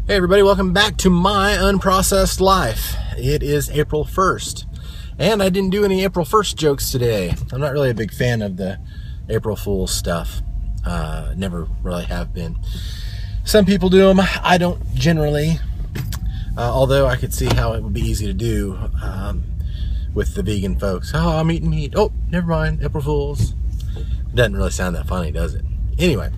Hey everybody, welcome back to my unprocessed life. It is April 1st, and I didn't do any April 1st jokes today. I'm not really a big fan of the April Fool's stuff. Never really have been. Some people do them. I don't generally, although I could see how it would be easy to do with the vegan folks. Oh, I'm eating meat. Oh, never mind, April Fool's. Doesn't really sound that funny, does it? Anyway.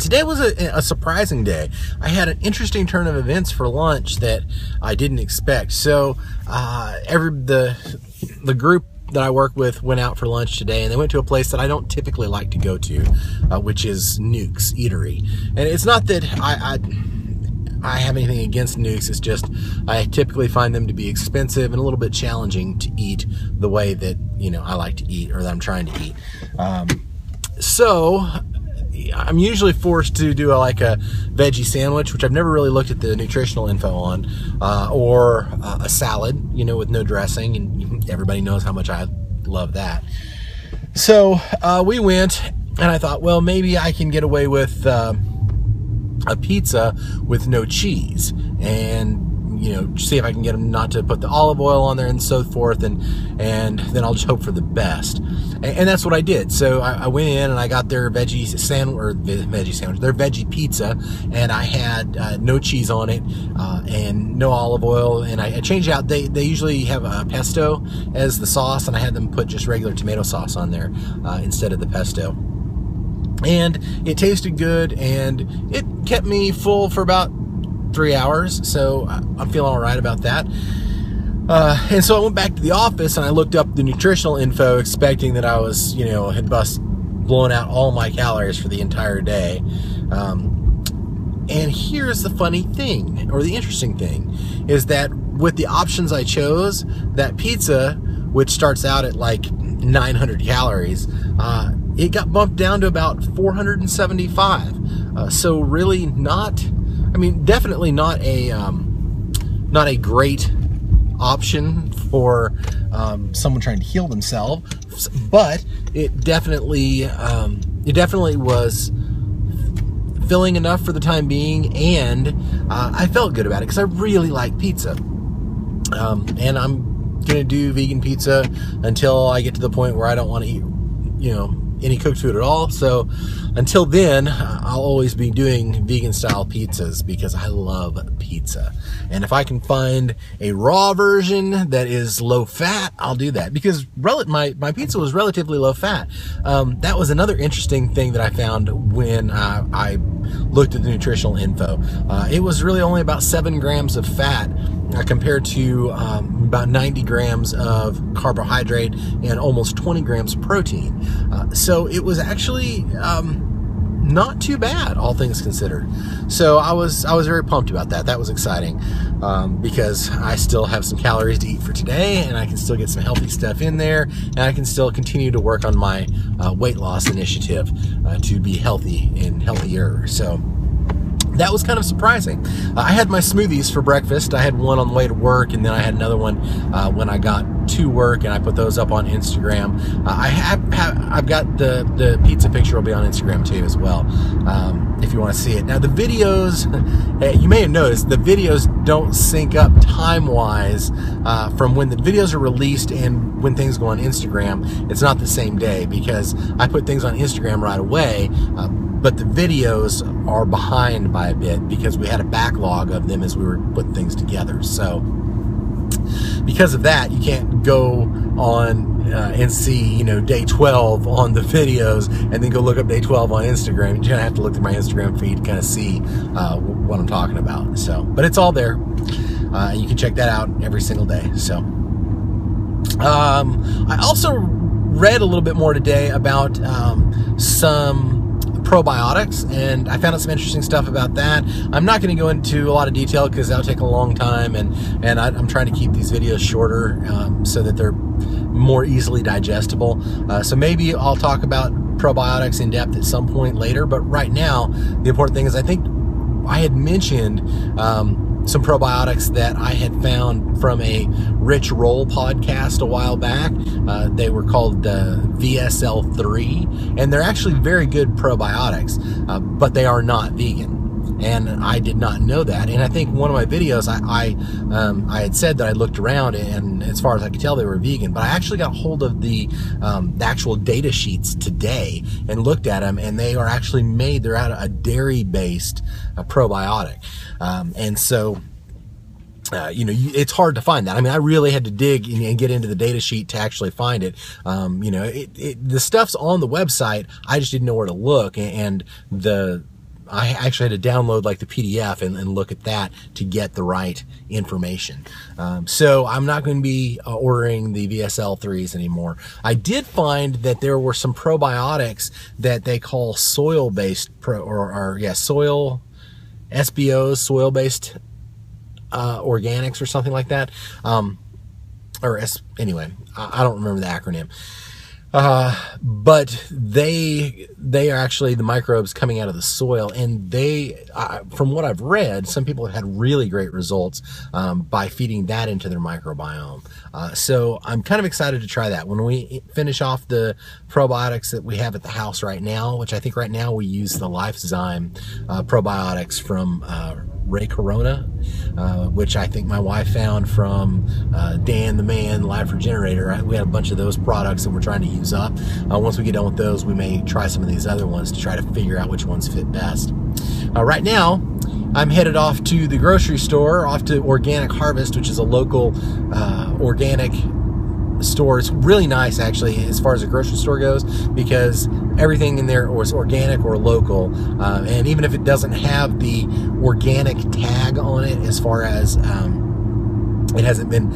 Today was a surprising day. I had an interesting turn of events for lunch that I didn't expect. So the group that I work with went out for lunch today, and they went to a place that I don't typically like to go to, which is Nuke's Eatery. And it's not that I have anything against Nuke's. It's just I typically find them to be expensive and a little bit challenging to eat the way that I like to eat, or that I'm trying to eat. So I'm usually forced to do a veggie sandwich, which I've never really looked at the nutritional info on, or a salad, with no dressing, and everybody knows how much I love that. So we went, and I thought, well, maybe I can get away with a pizza with no cheese, and see if I can get them not to put the olive oil on there and so forth, and then I'll just hope for the best. And that's what I did. So I went in and I got their veggie sandwich, their veggie pizza, and I had no cheese on it and no olive oil. And I changed out. They usually have a pesto as the sauce, and I had them put just regular tomato sauce on there instead of the pesto. And it tasted good, and it kept me full for about 3 hours, so I'm feeling all right about that. And so I went back to the office and I looked up the nutritional info, expecting that I was, had blown out all my calories for the entire day. And here's the funny thing, or the interesting thing, is that with the options I chose, that pizza, which starts out at like 900 calories, it got bumped down to about 475. So really definitely not a great option for someone trying to heal themselves, but it definitely was filling enough for the time being, and I felt good about it because I really like pizza, and I'm gonna do vegan pizza until I get to the point where I don't want to eat any cooked food at all. So until then, I'll always be doing vegan style pizzas because I love pizza. And if I can find a raw version that is low fat, I'll do that, because my pizza was relatively low fat. That was another interesting thing that I found when I looked at the nutritional info. It was really only about 7 grams of fat compared to about 90 grams of carbohydrate and almost 20 grams of protein. So it was actually not too bad, all things considered. So I was very pumped about that. That was exciting, because I still have some calories to eat for today, and I can still get some healthy stuff in there, and I can still continue to work on my weight loss initiative to be healthy and healthier. So that was kind of surprising. I had my smoothies for breakfast. I had one on the way to work, and then I had another one when I got to work, and I put those up on Instagram. I've got the pizza picture will be on Instagram too as well, if you want to see it. Now the videos, you may have noticed, the videos don't sync up time-wise from when the videos are released and when things go on Instagram. It's not the same day, because I put things on Instagram right away, but the videos are behind by a bit because we had a backlog of them as we were putting things together. So because of that, you can't go on and see, day 12 on the videos and then go look up day 12 on Instagram. You're gonna have to look through my Instagram feed to kind of see what I'm talking about. So, but it's all there. You can check that out every single day. So, I also read a little bit more today about some probiotics, and I found out some interesting stuff about that. I'm not going to go into a lot of detail because that'll take a long time, and I'm trying to keep these videos shorter so that they're more easily digestible. So maybe I'll talk about probiotics in depth at some point later, but right now the important thing is, I think I had mentioned some probiotics that I had found from a Rich Roll podcast a while back. They were called VSL3, and they're actually very good probiotics, but they are not vegan. and I did not know that. And I think one of my videos, I had said that I looked around, and as far as I could tell, they were vegan. But I actually got hold of the actual data sheets today and looked at them, and they are actually made. They're out of a dairy-based probiotic, and so. You know, it's hard to find that. I mean, I really had to dig and get into the data sheet to actually find it. You know, the stuff's on the website. I just didn't know where to look, and I actually had to download like the PDF and look at that to get the right information. So I'm not going to be ordering the VSL3s anymore. I did find that there were some probiotics that they call soil-based soil SBOs, soil-based organics or something like that. Anyway, I don't remember the acronym. But they are actually the microbes coming out of the soil, and from what I've read, some people have had really great results by feeding that into their microbiome. So I'm kind of excited to try that. When we finish off the probiotics that we have at the house right now, which I think right now we use the Lifezyme probiotics from Ray Corona, which I think my wife found from Dan the Man, Life Regenerator. We had a bunch of those products that we're trying to use up. Once we get done with those, we may try some of these other ones to try to figure out which ones fit best. Right now, I'm headed off to the grocery store, off to Organic Harvest, which is a local organic store. It's really nice, actually, as far as a grocery store goes, because everything in there is organic or local, and even if it doesn't have the organic tag on it, as far as it hasn't been,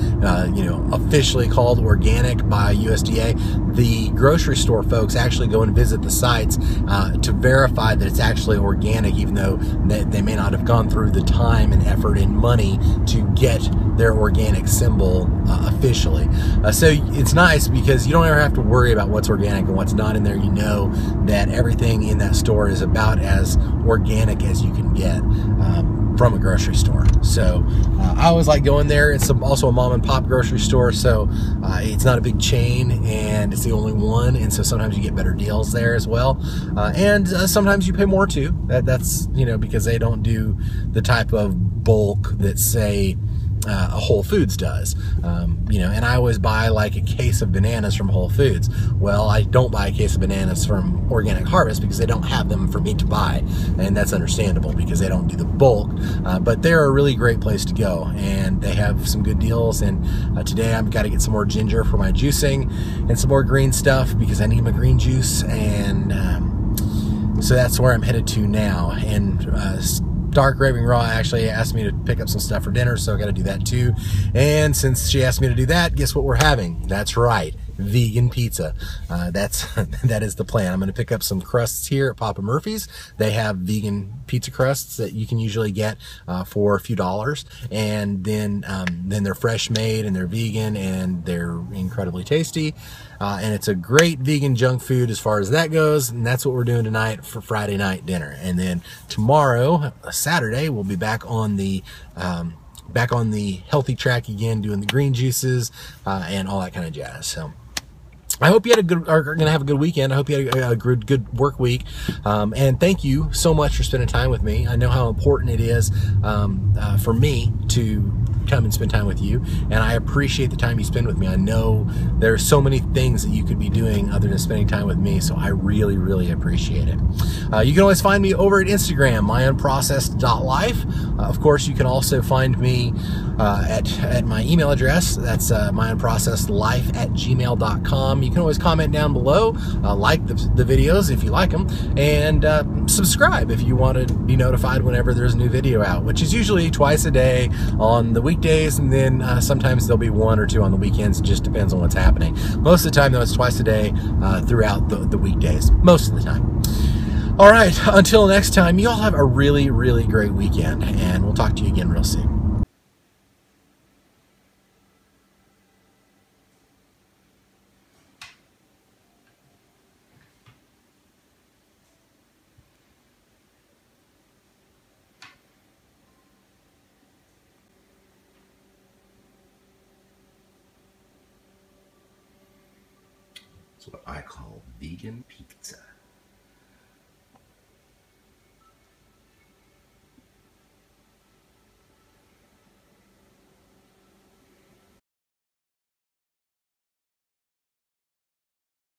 you know, officially called organic by USDA, the grocery store folks actually go and visit the sites to verify that it's actually organic, even though they may not have gone through the time and effort and money to get their organic symbol officially. So it's nice because you don't ever have to worry about what's organic and what's not in there. You know that everything in that store is about as organic as you can get from a grocery store. So I always like going there. It's also a mom and pop grocery store, so it's not a big chain, and it's the only one, and so sometimes you get better deals there as well, and sometimes you pay more too. That's, you know, because they don't do the type of bulk that, say, a Whole Foods does. You know, and I always buy like a case of bananas from Whole Foods. Well, I don't buy a case of bananas from Organic Harvest because they don't have them for me to buy, and that's understandable because they don't do the bulk, but they're a really great place to go, and they have some good deals. And today I've got to get some more ginger for my juicing and some more green stuff because I need my green juice, and so that's where I'm headed to now. And Dark Raving Raw actually asked me to pick up some stuff for dinner, so I got to do that too. And since she asked me to do that, guess what we're having? That's right, vegan pizza. That is the plan. I'm going to pick up some crusts here at Papa Murphy's. They have vegan pizza crusts that you can usually get for a few dollars, and then they're fresh made and they're vegan and they're incredibly tasty. And it's a great vegan junk food as far as that goes, and that's what we're doing tonight for Friday night dinner. And then tomorrow, Saturday, we'll be back on the healthy track again, doing the green juices and all that kind of jazz. So I hope you are going to have a good weekend. I hope you had a good work week. And thank you so much for spending time with me. I know how important it is for me to come and spend time with you, and I appreciate the time you spend with me. I know there's so many things that you could be doing other than spending time with me, so I really, really appreciate it. You can always find me over at Instagram, myunprocessed.life. Of course, you can also find me at my email address. That's myunprocessedlife@gmail.com. You can always comment down below, like the videos if you like them, and subscribe if you want to be notified whenever there's a new video out, which is usually twice a day on the weekdays, and then sometimes there'll be one or two on the weekends. It just depends on what's happening. Most of the time, though, it's twice a day throughout the weekdays, most of the time. All right, until next time, you all have a really, really great weekend, and we'll talk to you again real soon. It's what I call vegan pizza.